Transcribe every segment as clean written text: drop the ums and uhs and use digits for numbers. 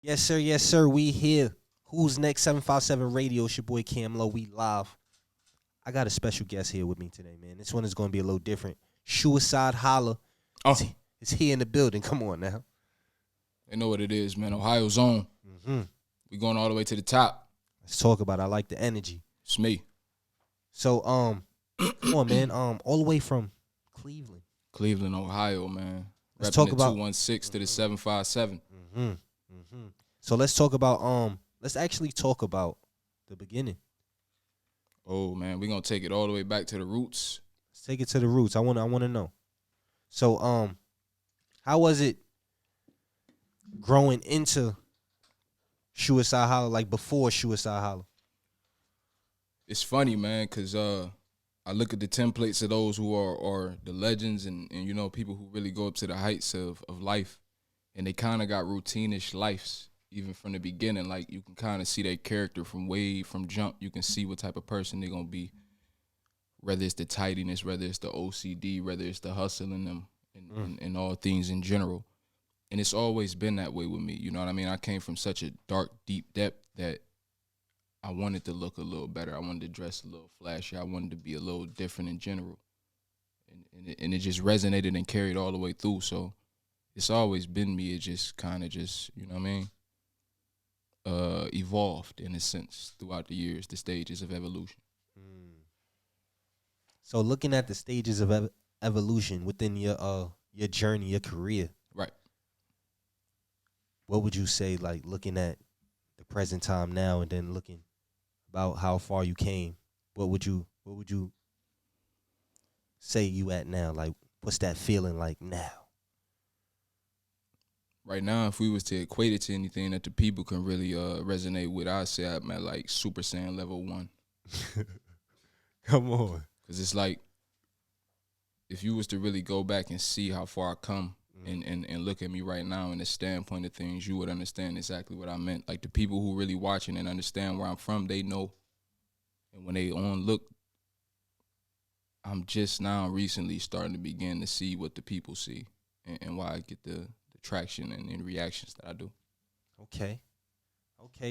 Yes, sir. We here. Who's next? 757 Radio. It's your boy Cam Low. We live. I got a special guest here with me today, man. This one is going to be a little different. Shuicide Holla. Oh, It's here in the building. Come on now. they know what it is, man. Ohio's own. Mm-hmm. We going all the way to the top. Let's talk about it. I like the energy. It's me. So, come on, man. All the way from Cleveland. Cleveland, Ohio, man. Let's Repping talk the about 216 to the 757. Mm-hmm. Mm-hmm. So let's talk about let's actually talk about the beginning. Oh, man, we going to take it all the way back to the roots. Let's take it to the roots. I want to know. So, how was it growing into Shuicide Holla, like before Shuicide Holla? It's funny, man, because I look at the templates of those who are the legends and, you know, people who really go up to the heights of life, and they kind of got routine-ish lives, even from the beginning. Like, you can kind of see their character from jump. You can see what type of person they're going to be, whether it's the tidiness, whether it's the OCD, whether it's the hustle in them, and all things in general. And it's always been that way with me, you know what I mean? I came from such a dark, deep depth that I wanted to look a little better. I wanted to dress a little flashy. I wanted to be a little different in general. And it just resonated and carried all the way through. So it's always been me. It just kind of just, you know what I mean, evolved in a sense throughout the years, the stages of evolution. So looking at the stages of evolution within your journey, your career, Right. what would you say, like looking at the present time now and then looking about how far you came? What would you say you at now? Like, what's that feeling like now? Right now, if we was to equate it to anything that the people can really resonate with, I'd say I'm at like Super Saiyan level 1. Come on. Because it's like, if you was to really go back and see how far I come and look at me right now in the standpoint of things, you would understand exactly what I meant. Like, the people who really watching and understand where I'm from, they know. And when they on look, I'm just now recently starting to begin to see what the people see and why I get the traction and reactions that I do. Okay.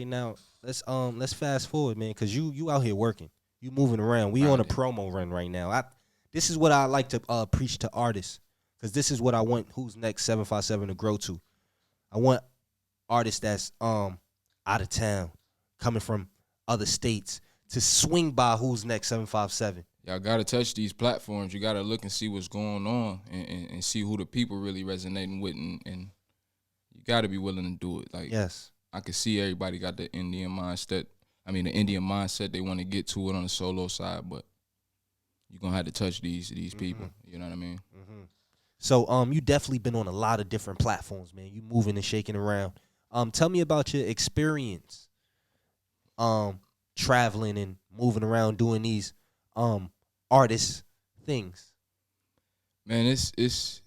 Now let's fast forward, man, because you out here working. You moving around. We on a promo run right now. This is what I like to preach to artists, because this is what I want Who's Next 757 to grow to. I want artists that's out of town, coming from other states, to swing by Who's Next 757. Y'all gotta touch these platforms. You gotta look and see what's going on and see who the people really resonating with, and you gotta be willing to do it. Like, Yes. I can see everybody got the Indian mindset. The Indian mindset, they want to get to it on the solo side, but you're gonna have to touch these people. You know what I mean? Mm-hmm. So you definitely been on a lot of different platforms, man. You moving and shaking around. Tell me about your experience traveling and moving around doing these artist things. Man, it's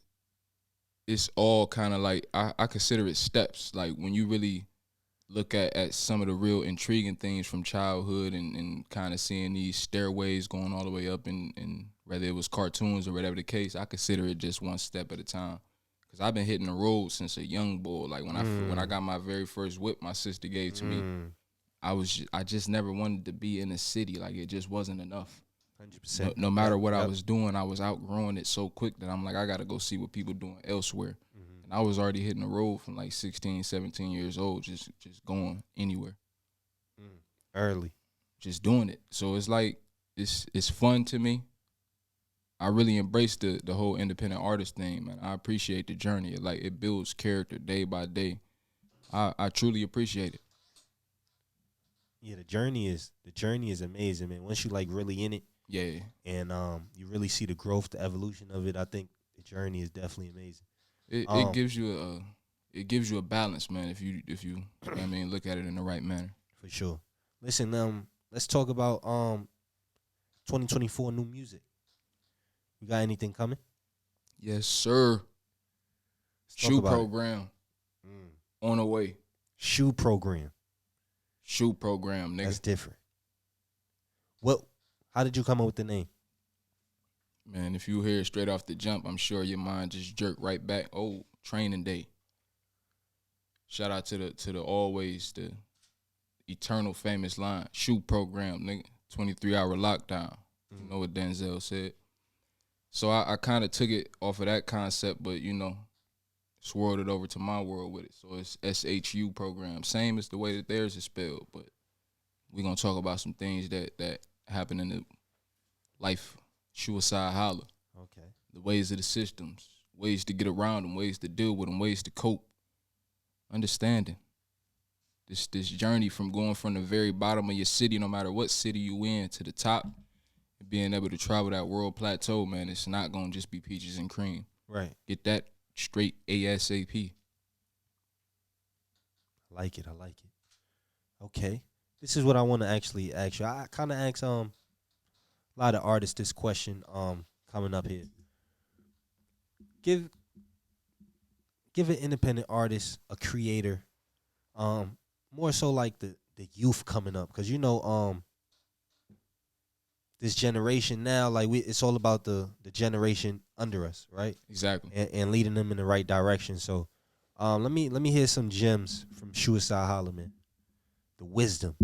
all kind of like, I consider it steps. Like, when you really look at some of the real intriguing things from childhood and kind of seeing these stairways going all the way up, and whether it was cartoons or whatever the case, I consider it just one step at a time. Because I've been hitting the road since a young boy. Like, when I got my very first whip my sister gave to me, I just never wanted to be in a city. Like, it just wasn't enough. 100%. No matter what I was doing, I was outgrowing it so quick that I'm like, I got to go see what people doing elsewhere. And I was already hitting the road from like 16, 17 years old, just going anywhere. Early. Just doing it. So it's like, it's fun to me. I really embrace the whole independent artist thing, man. I appreciate the journey. Like, it builds character day by day. I truly appreciate it. Yeah, the journey is amazing, man. Once you like really in it, Yeah. and you really see the growth, the evolution of it, I think the journey is definitely amazing. It gives you a balance, man, if you you know what I mean, look at it in the right manner. For sure. Listen, let's talk about 2024 new music. You got anything coming? Yes, sir. Shoe about it. program on the way. Shoe program. Shoe program, nigga. That's different. How did you come up with the name? Man, if you hear it straight off the jump, I'm sure your mind just jerked right back. Oh, training day. Shout out to the always the eternal famous line, shoot program, nigga. 23-hour lockdown. You know what Denzel said. So I kind of took it off of that concept, but swirled it over to my world with it. So it's SHU program, same as the way that theirs is spelled, but we're gonna talk about some things that happen in the life. Shuicide, Holla. Okay. The ways of the systems, ways to get around them, ways to deal with them, ways to cope. Understanding this journey from going from the very bottom of your city, no matter what city you in, to the top, and being able to travel that world plateau, man. It's not gonna just be peaches and cream. Right. Get that straight ASAP. I like it. Okay. This is what I want to actually ask you. I kind of ask a lot of artists this question coming up here. Give an independent artist, a creator, more so like the youth coming up, because this generation now, like it's all about the generation under us, right? Exactly. And leading them in the right direction. So let me hear some gems from Shuicide Holla, man. The wisdom.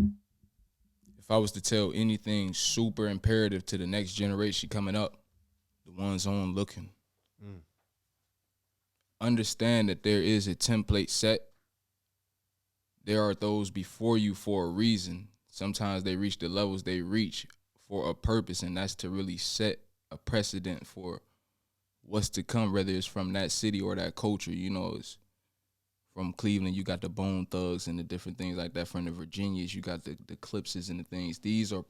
If I was to tell anything super imperative to the next generation coming up, the ones on looking, understand that there is a template set. There are those before you for a reason. Sometimes they reach the levels they reach for a purpose, and that's to really set a precedent for what's to come, whether it's from that city or that culture. It's from Cleveland, you got the Bone Thugs and the different things like that. From the Virginias, you got the Clipses and the things. These are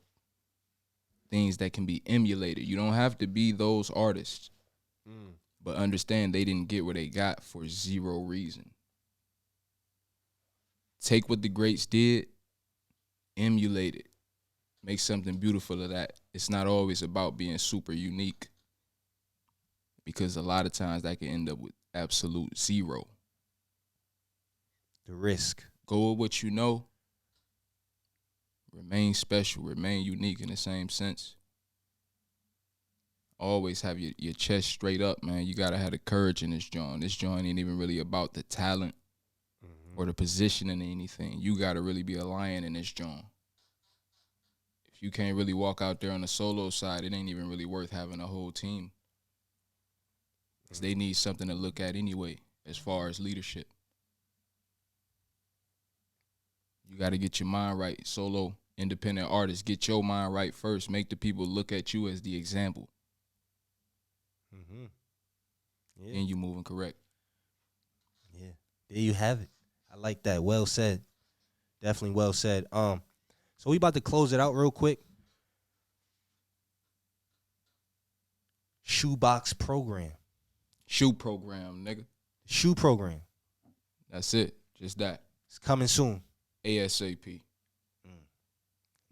things that can be emulated. You don't have to be those artists, but understand they didn't get where they got for zero reason. Take what the greats did, emulate it. Make something beautiful of that. It's not always about being super unique, because a lot of times that can end up with absolute zero. The risk. Go with what you know. Remain special. Remain unique in the same sense. Always have your chest straight up, man. You got to have the courage in this joint. This joint ain't even really about the talent or the positioning in anything. You got to really be a lion in this joint. If you can't really walk out there on the solo side, it ain't even really worth having a whole team. Because they need something to look at anyway as far as leadership. You got to get your mind right. Solo, independent artists, get your mind right first. Make the people look at you as the example. Yeah. And you moving correct. Yeah. There you have it. I like that. Well said. Definitely well said. So we about to close it out real quick. Shoebox program. Shoe program, nigga. Shoe program. That's it. Just that. It's coming soon. ASAP. And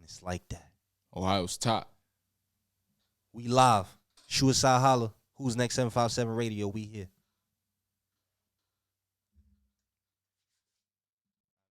it's like that. Ohio's top. We live. Shuicide Holla. Who's next? 757 Radio. We here.